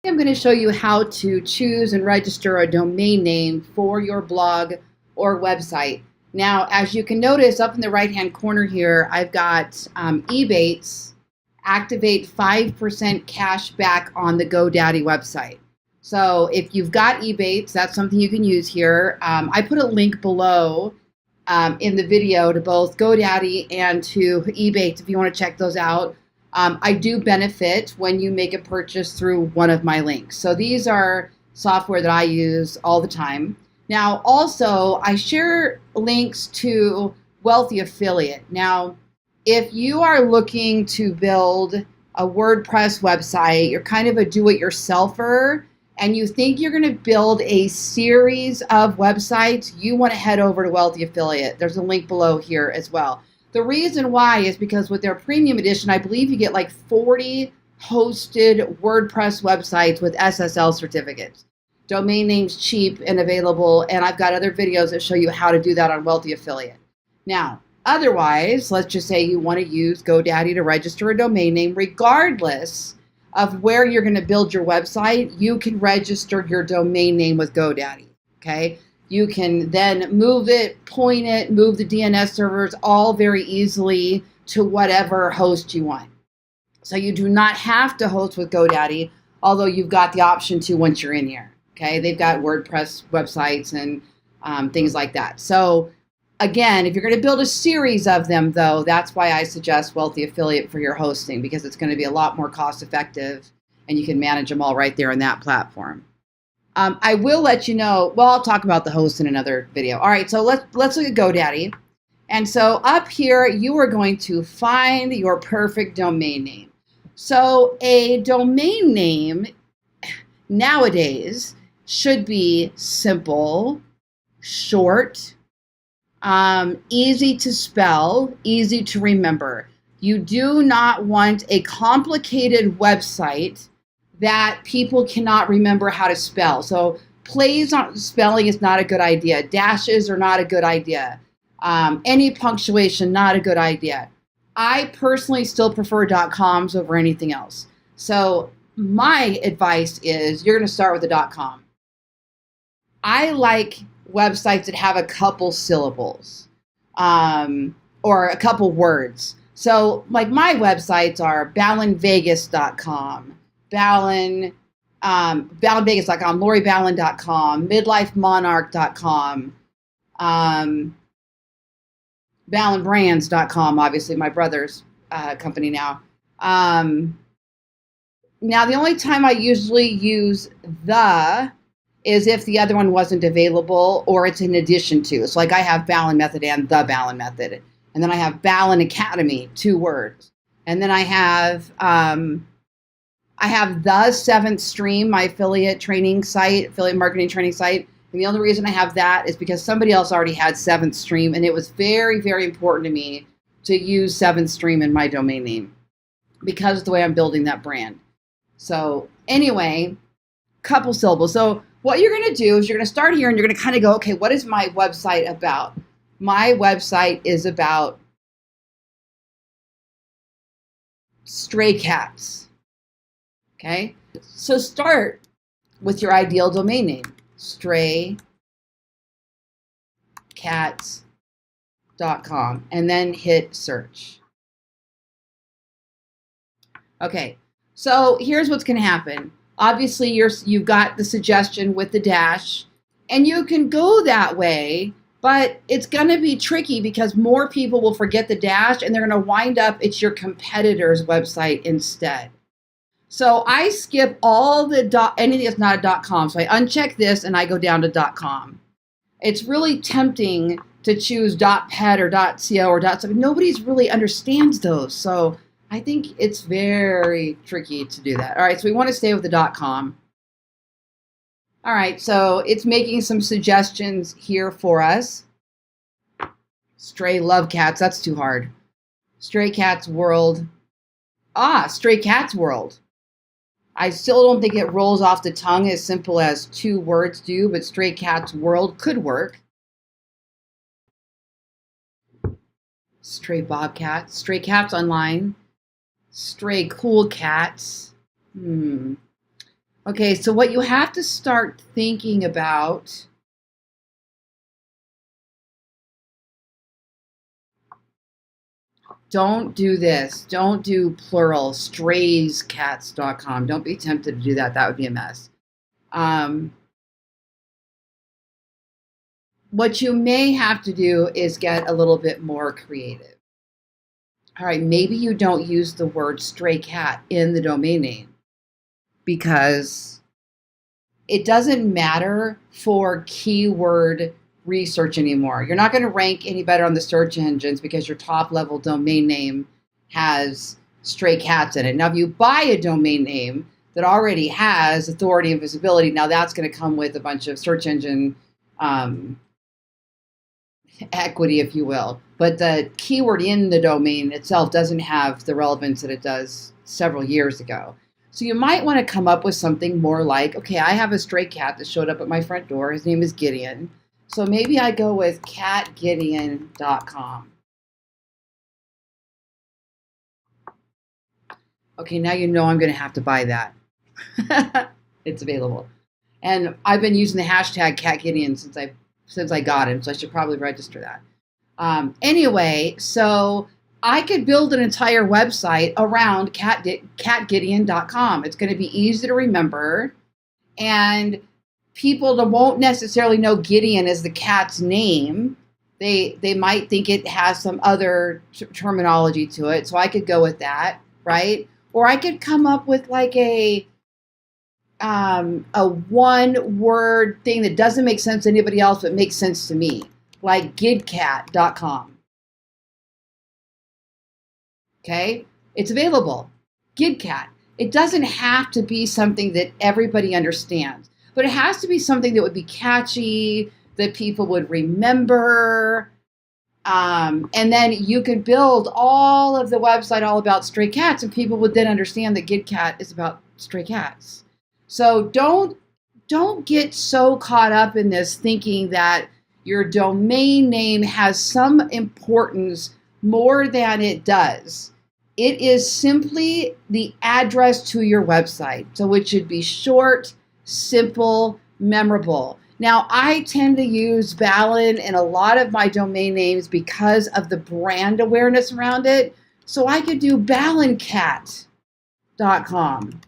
I'm going to show you how to choose and register a domain name for your blog or website. Now, as you can notice up in the right-hand corner here, I've got Ebates activate 5% cash back on the GoDaddy website. So if you've got Ebates, that's something you can use here. I put a link below in the video to both GoDaddy and to Ebates if you want to check those out. I do benefit when you make a purchase through one of my links. So these are software that I use all the time. Now, also, I share links to Wealthy Affiliate. Now, if you are looking to build a WordPress website, you're kind of a do-it-yourselfer, and you think you're going to build a series of websites, you want to head over to Wealthy Affiliate. There's a link below here as well. The reason why is because with their premium edition, I believe you get like 40 hosted WordPress websites with SSL certificates. Domain names cheap and available, and I've got other videos that show you how to do that on Wealthy Affiliate. Now, otherwise, let's just say you want to use GoDaddy to register a domain name. Regardless of where you're going to build your website, you can register your domain name with GoDaddy, okay? You can then move it, point it, move the DNS servers all very easily to whatever host you want. So you do not have to host with GoDaddy, although you've got the option to once you're in here. Okay, they've got WordPress websites and things like that. So again, if you're going to build a series of them, though, that's why I suggest Wealthy Affiliate for your hosting, because it's going to be a lot more cost effective and you can manage them all right there on that platform. I will let you know, well, I'll talk about the host in another video. All right, so let's look at GoDaddy. And so up here, you are going to find your perfect domain name. So a domain name nowadays should be simple, short, easy to spell, easy to remember. You do not want a complicated website that people cannot remember how to spell. So plays on spelling is not a good idea. Dashes are not a good idea. Any punctuation, not a good idea. I personally still prefer .coms over anything else. So my advice is you're going to start with a .com. I like websites that have a couple syllables or a couple words. So like my websites are ballenvegas.com, ballenvegas.com, loriballen.com, midlifemonarch.com, ballenbrands.com, obviously my brother's company now. Now, the only time I usually use the is if the other one wasn't available or it's in addition to. So like I have Ballen Method and the Ballen Method. And then I have Ballen Academy, 2 words. And then I have the Seventh Stream, my affiliate training site, affiliate marketing training site. And the only reason I have that is because somebody else already had Seventh Stream, and it was very, very important to me to use Seventh Stream in my domain name because of the way I'm building that brand. So anyway, couple syllables. So what you're going to do is you're going to start here and you're going to kind of go, okay, what is my website about? My website is about stray cats. Okay, so start with your ideal domain name, straycats.com, and then hit search. Okay, so here's what's going to happen. Obviously, you've got the suggestion with the dash, and you can go that way, but it's going to be tricky because more people will forget the dash, and they're going to wind up, it's your competitor's website instead. So I skip all the anything that's not a .com. So I uncheck this and I go down to .com. It's really tempting to choose .pet or .co or .something. Nobody's really understands those. So I think it's very tricky to do that. All right, so we want to stay with the .com. All right, so it's making some suggestions here for us. Stray love cats, that's too hard. Stray Cats World. Stray Cats World. I still don't think it rolls off the tongue as simple as 2 words do, but Stray Cats World could work. Stray Bobcats, Stray Cats Online, Stray Cool Cats. Okay, so what you have to start thinking about, don't do this. Don't do plural, strayscats.com. Don't be tempted to do that. That would be a mess. What you may have to do is get a little bit more creative. All right, maybe you don't use the word stray cat in the domain name because it doesn't matter for keyword research anymore. You're not going to rank any better on the search engines because your top level domain name has stray cats in it. Now, if you buy a domain name that already has authority and visibility, now that's going to come with a bunch of search engine equity, if you will. But the keyword in the domain itself doesn't have the relevance that it does several years ago. So you might want to come up with something more like, okay, I have a stray cat that showed up at my front door. His name is Gideon. So maybe I go with catgideon.com. Okay, now you know I'm going to have to buy that. It's available. And I've been using the hashtag catgideon since I got him, so I should probably register that. Anyway, so I could build an entire website around catgideon.com. It's going to be easy to remember, and people that won't necessarily know Gideon as the cat's name. They might think it has some other terminology to it, so I could go with that, right? Or I could come up with like a one-word thing that doesn't make sense to anybody else but makes sense to me, like gidcat.com. Okay? It's available. Gidcat. It doesn't have to be something that everybody understands, but it has to be something that would be catchy, that people would remember. And then you could build all of the website all about stray cats, and people would then understand that Gidcat is about stray cats. So don't get so caught up in this thinking that your domain name has some importance more than it does. It is simply the address to your website. So it should be short, simple, memorable. Now, I tend to use Ballen in a lot of my domain names because of the brand awareness around it. So I could do ballencat.com.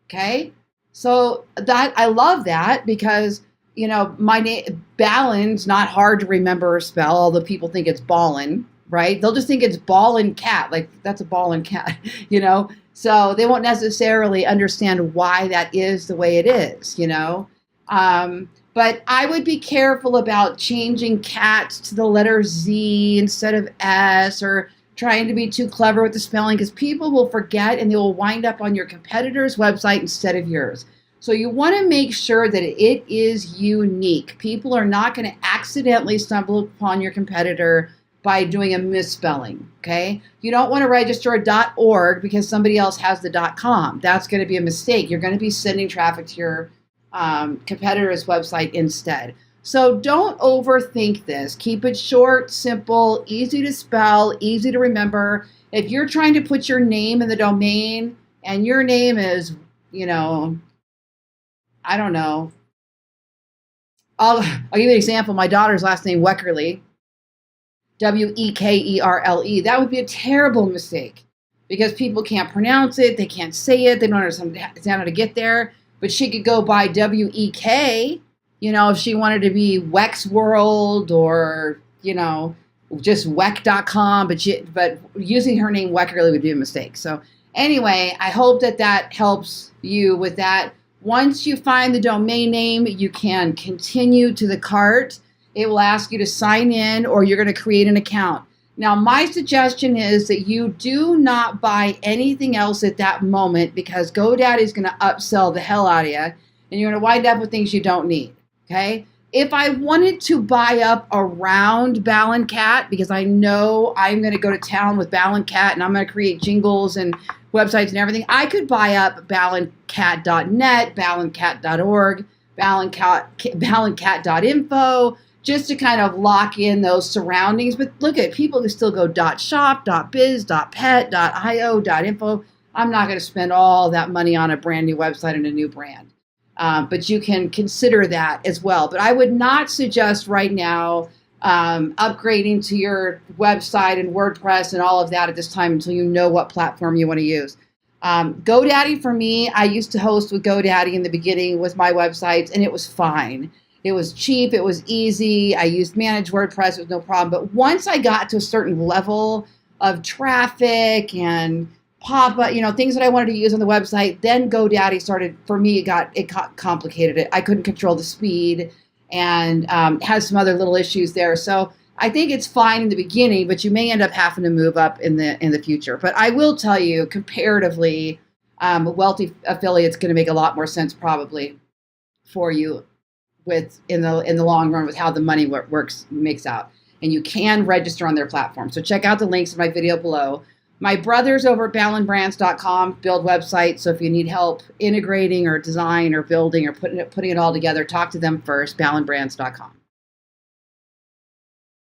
Okay, so that I love that because, you know, my name Ballen's not hard to remember or spell, although people think it's Ballen, right? They'll just think it's Ballen cat, like that's a Ballen cat, you know? So they won't necessarily understand why that is the way it is, you know? But I would be careful about changing cat to the letter Z instead of S, or trying to be too clever with the spelling, because people will forget and they will wind up on your competitor's website instead of yours. So you want to make sure that it is unique. People are not going to accidentally stumble upon your competitor by doing a misspelling, okay? You don't want to register a .org because somebody else has the .com. That's going to be a mistake. You're going to be sending traffic to your competitor's website instead. So don't overthink this. Keep it short, simple, easy to spell, easy to remember. If you're trying to put your name in the domain and your name is, you know, I don't know. I'll give you an example. My daughter's last name, Weckerle, Wekerle. That would be a terrible mistake because people can't pronounce it. They can't say it. They don't understand how to get there. But she could go by Wek. You know, if she wanted to be Wex World or, you know, just Weck.com, but using her name Weckerle would be a mistake. So anyway, I hope that helps you with that. Once you find the domain name, you can continue to the cart. It will ask you to sign in or you're going to create an account. Now, my suggestion is that you do not buy anything else at that moment because GoDaddy is going to upsell the hell out of you and you're going to wind up with things you don't need. Okay. If I wanted to buy up around Ballen Cat, because I know I'm going to go to town with Ballen Cat and I'm going to create jingles and websites and everything, I could buy up ballencat.net, ballencat.org, ballencat.info, just to kind of lock in those surroundings. But look at people who still go .shop, .biz, .pet, .io, .info. I'm not going to spend all that money on a brand new website and a new brand. But you can consider that as well. But I would not suggest right now upgrading to your website and WordPress and all of that at this time until you know what platform you want to use. GoDaddy for me, I used to host with GoDaddy in the beginning with my websites, and it was fine. It was cheap. It was easy. I used managed WordPress. It was no problem. But once I got to a certain level of traffic and pop-up, things that I wanted to use on the website, then GoDaddy started, for me, it complicated. I couldn't control the speed and had some other little issues there. So I think it's fine in the beginning, but you may end up having to move up in the future. But I will tell you, comparatively, wealthy affiliate's going to make a lot more sense probably for you in the long run with how the money makes out. And you can register on their platform. So check out the links in my video below. My brothers over at ballenbrands.com build websites. So if you need help integrating or design or building or putting it all together, talk to them first, ballenbrands.com.